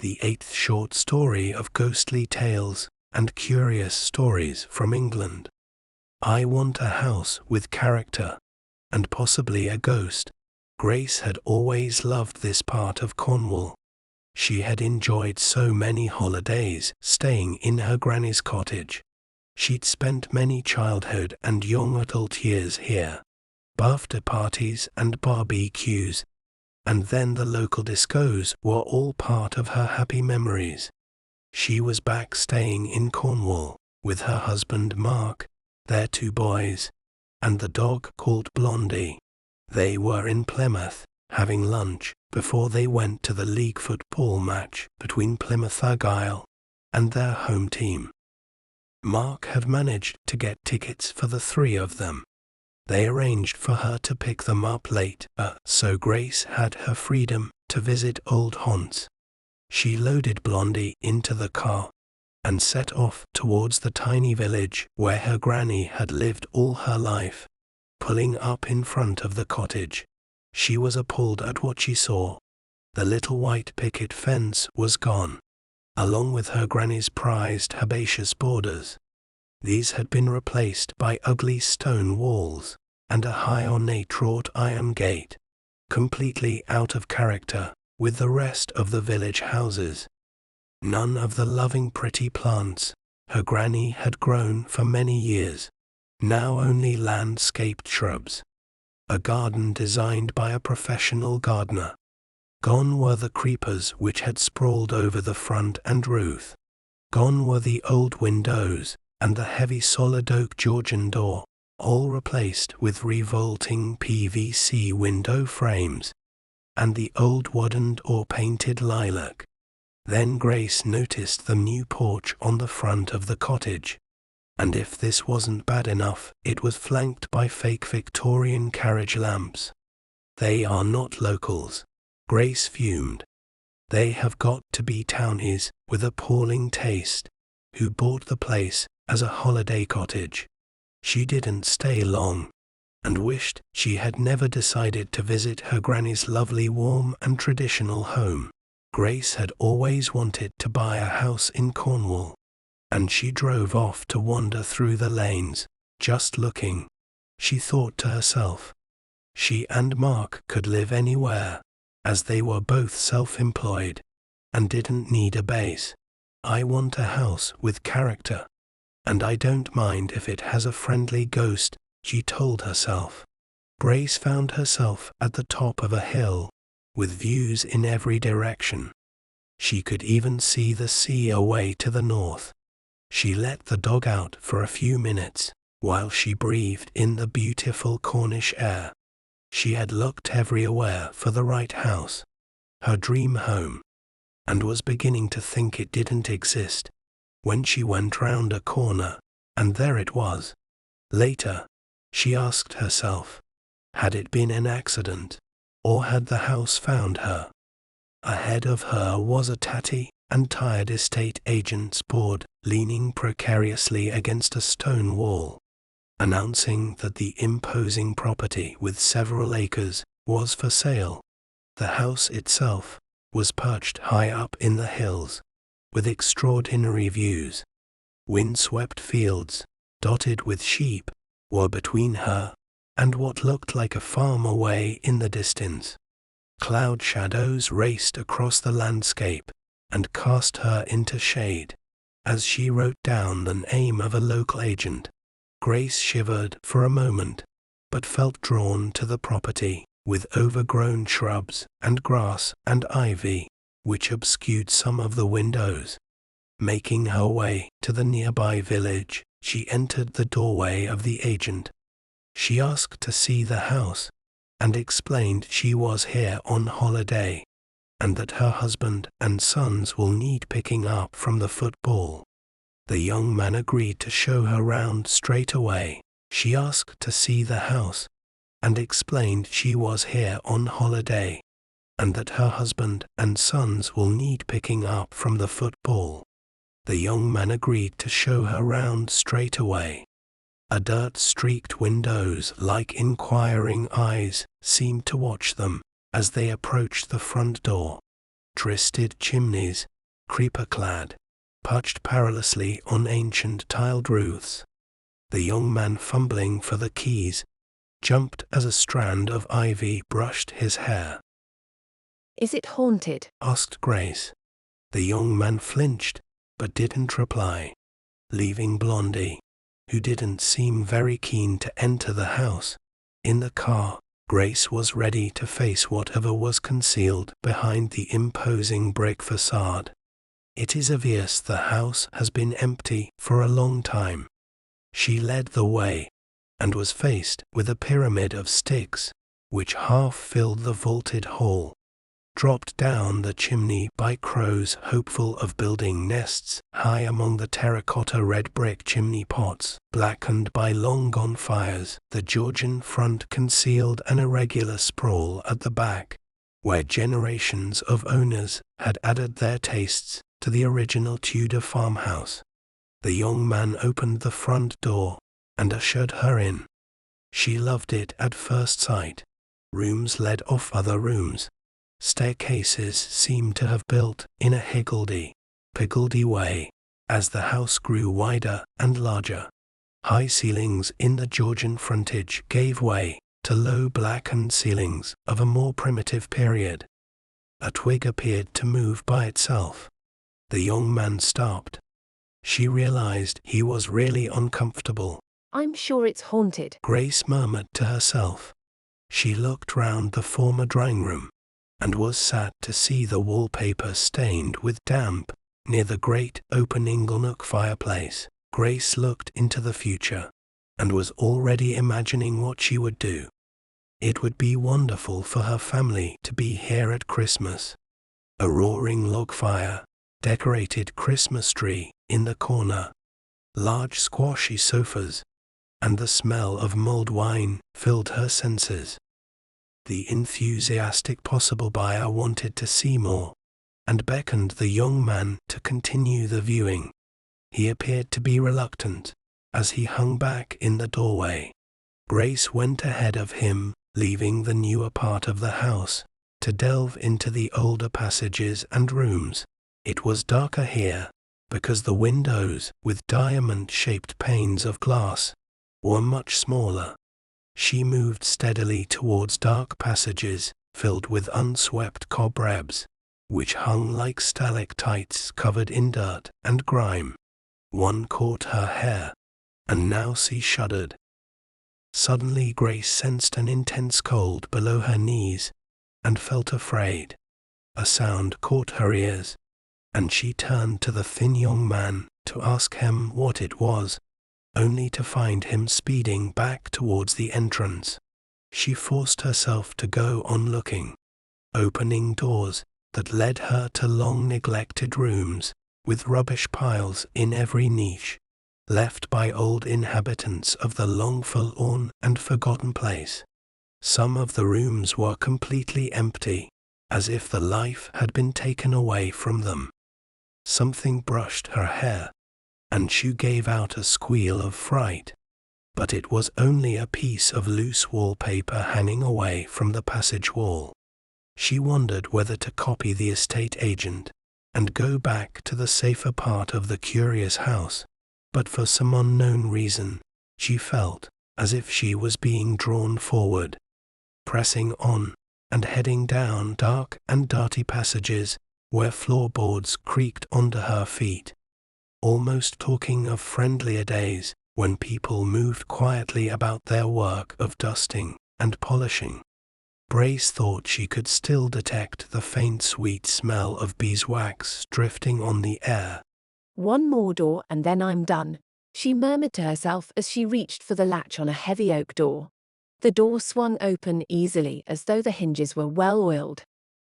the 8th short story of ghostly tales and curious stories from England. I Want a House with Character, and possibly a ghost. Grace had always loved this part of Cornwall. She had enjoyed so many holidays staying in her granny's cottage. She'd spent many childhood and young adult years here. Birthday parties and barbecues, and then the local discos were all part of her happy memories. She was back staying in Cornwall with her husband Mark, their 2 boys, and the dog called Blondie. They were in Plymouth, having lunch before they went to the league football match between Plymouth Argyle and their home team. Mark had managed to get tickets for the 3 of them. They arranged for her to pick them up late, so Grace had her freedom to visit old haunts. She loaded Blondie into the car and set off towards the tiny village where her granny had lived all her life. Pulling up in front of the cottage, she was appalled at what she saw. The little white picket fence was gone, along with her granny's prized herbaceous borders. These had been replaced by ugly stone walls and a high ornate wrought iron gate, completely out of character with the rest of the village houses. None of the loving pretty plants her granny had grown for many years, now only landscaped shrubs. A garden designed by a professional gardener. Gone were the creepers which had sprawled over the front and roof. Gone were the old windows and the heavy solid oak Georgian door, all replaced with revolting PVC window frames, and the old wooden door painted lilac. Then Grace noticed the new porch on the front of the cottage, and if this wasn't bad enough, it was flanked by fake Victorian carriage lamps. They are not locals, Grace fumed. They have got to be townies with appalling taste, who bought the place as a holiday cottage. She didn't stay long, and wished she had never decided to visit her granny's lovely warm and traditional home. Grace had always wanted to buy a house in Cornwall, and she drove off to wander through the lanes, just looking. She thought to herself, she and Mark could live anywhere, as they were both self-employed, and didn't need a base. I want a house with character, and I don't mind if it has a friendly ghost, she told herself. Grace found herself at the top of a hill, with views in every direction. She could even see the sea away to the north. She let the dog out for a few minutes, while she breathed in the beautiful Cornish air. She had looked everywhere for the right house, her dream home, and was beginning to think it didn't exist, when she went round a corner, and there it was. Later, she asked herself, had it been an accident, or had the house found her? Ahead of her was a tatty and tired estate agent's board leaning precariously against a stone wall, announcing that the imposing property with several acres was for sale. The house itself was perched high up in the hills, with extraordinary views. Windswept fields, dotted with sheep, were between her and what looked like a farm away in the distance. Cloud shadows raced across the landscape and cast her into shade. As she wrote down the name of a local agent, Grace shivered for a moment, but felt drawn to the property, with overgrown shrubs and grass and ivy, which obscured some of the windows. Making her way to the nearby village, she entered the doorway of the agent. She asked to see the house, and explained she was here on holiday, and that her husband and sons will need picking up from the football. The young man agreed to show her round straight away. She asked to see the house, and explained she was here on holiday, and that her husband and sons will need picking up from the football. The young man agreed to show her round straight away. A dirt-streaked windows like inquiring eyes seemed to watch them as they approached the front door. twisted chimneys, creeper-clad, perched perilously on ancient tiled roofs. The young man, fumbling for the keys, jumped as a strand of ivy brushed his hair. "Is it haunted?" asked Grace. The young man flinched, but didn't reply, leaving Blondie, who didn't seem very keen to enter the house, in the car. Grace was ready to face whatever was concealed behind the imposing brick facade. It is obvious the house has been empty for a long time. She led the way, and was faced with a pyramid of sticks, which half filled the vaulted hall, dropped down the chimney by crows hopeful of building nests high among the terracotta red brick chimney pots, blackened by long-gone fires. The Georgian front concealed an irregular sprawl at the back, where generations of owners had added their tastes to the original Tudor farmhouse. The young man opened the front door and ushered her in. She loved it at first sight. Rooms led off other rooms. Staircases seemed to have built in a higgledy-piggledy way as the house grew wider and larger. High ceilings in the Georgian frontage gave way to low blackened ceilings of a more primitive period. A twig appeared to move by itself. The young man stopped. She realized he was really uncomfortable. "I'm sure it's haunted," Grace murmured to herself. She looked round the former drawing room, and was sad to see the wallpaper stained with damp near the great open inglenook fireplace. Grace looked into the future, and was already imagining what she would do. It would be wonderful for her family to be here at Christmas. A roaring log fire, decorated Christmas tree in the corner, large squashy sofas, and the smell of mulled wine filled her senses. The enthusiastic possible buyer wanted to see more, and beckoned the young man to continue the viewing. He appeared to be reluctant, as he hung back in the doorway. Grace went ahead of him, leaving the newer part of the house, to delve into the older passages and rooms. It was darker here, because the windows, with diamond-shaped panes of glass, were much smaller. She moved steadily towards dark passages filled with unswept cobwebs, which hung like stalactites covered in dirt and grime. One caught her hair, and now she shuddered. Suddenly Grace sensed an intense cold below her knees, and felt afraid. A sound caught her ears, and she turned to the thin young man to ask him what it was, only to find him speeding back towards the entrance. She forced herself to go on looking, opening doors that led her to long neglected rooms, with rubbish piles in every niche, left by old inhabitants of the long forlorn and forgotten place. Some of the rooms were completely empty, as if the life had been taken away from them. Something brushed her hair, and she gave out a squeal of fright. But it was only a piece of loose wallpaper hanging away from the passage wall. She wondered whether to copy the estate agent and go back to the safer part of the curious house, but for some unknown reason, she felt as if she was being drawn forward, pressing on and heading down dark and dirty passages where floorboards creaked under her feet, almost talking of friendlier days when people moved quietly about their work of dusting and polishing. Grace thought she could still detect the faint sweet smell of beeswax drifting on the air. "One more door and then I'm done," she murmured to herself as she reached for the latch on a heavy oak door. The door swung open easily as though the hinges were well oiled.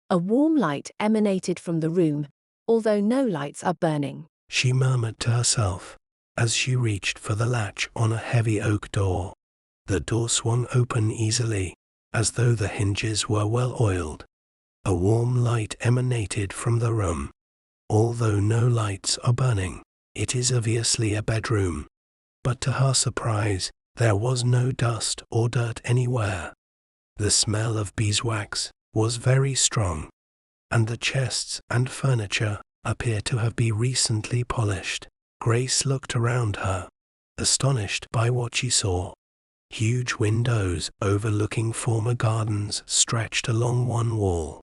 A warm light emanated from the room, although no lights are burning, she murmured to herself as she reached for the latch on a heavy oak door. The door swung open easily, as though the hinges were well oiled. A warm light emanated from the room. Although no lights are burning, it is obviously a bedroom. But to her surprise, there was no dust or dirt anywhere. The smell of beeswax was very strong. and the chests and furniture appear to have been recently polished. Grace looked around her, astonished by what she saw. Huge windows overlooking former gardens stretched along one wall.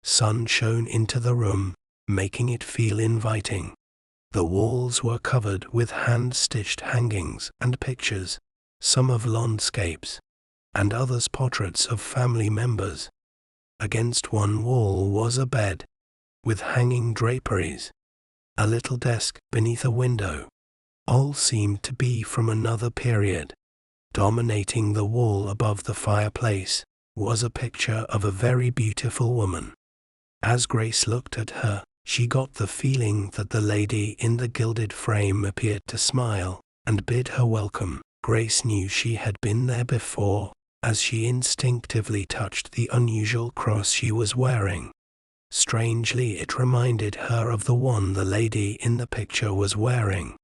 Sun shone into the room, making it feel inviting. The walls were covered with hand-stitched hangings and pictures, some of landscapes, and others portraits of family members. Against one wall was a bed, with hanging draperies, a little desk beneath a window. All seemed to be from another period. Dominating the wall above the fireplace was a picture of a very beautiful woman. As Grace looked at her, she got the feeling that the lady in the gilded frame appeared to smile and bid her welcome. Grace knew she had been there before, as she instinctively touched the unusual cross she was wearing. Strangely, it reminded her of the one the lady in the picture was wearing.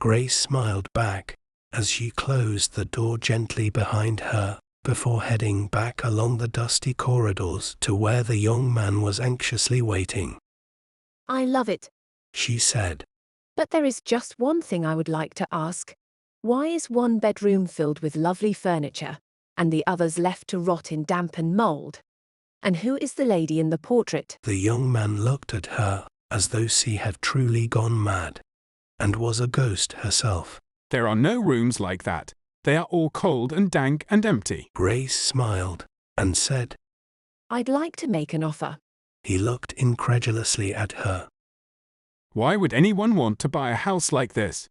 Grace smiled back as she closed the door gently behind her, before heading back along the dusty corridors to where the young man was anxiously waiting. I love it. She said, But there is just one thing I would like to ask. Why is one bedroom filled with lovely furniture, and the others left to rot in damp and mold? And who is the lady in the portrait? The young man looked at her as though she had truly gone mad, and was a ghost herself. There are no rooms like that. They are all cold and dank and empty. Grace smiled and said, I'd like to make an offer. He looked incredulously at her. Why would anyone want to buy a house like this?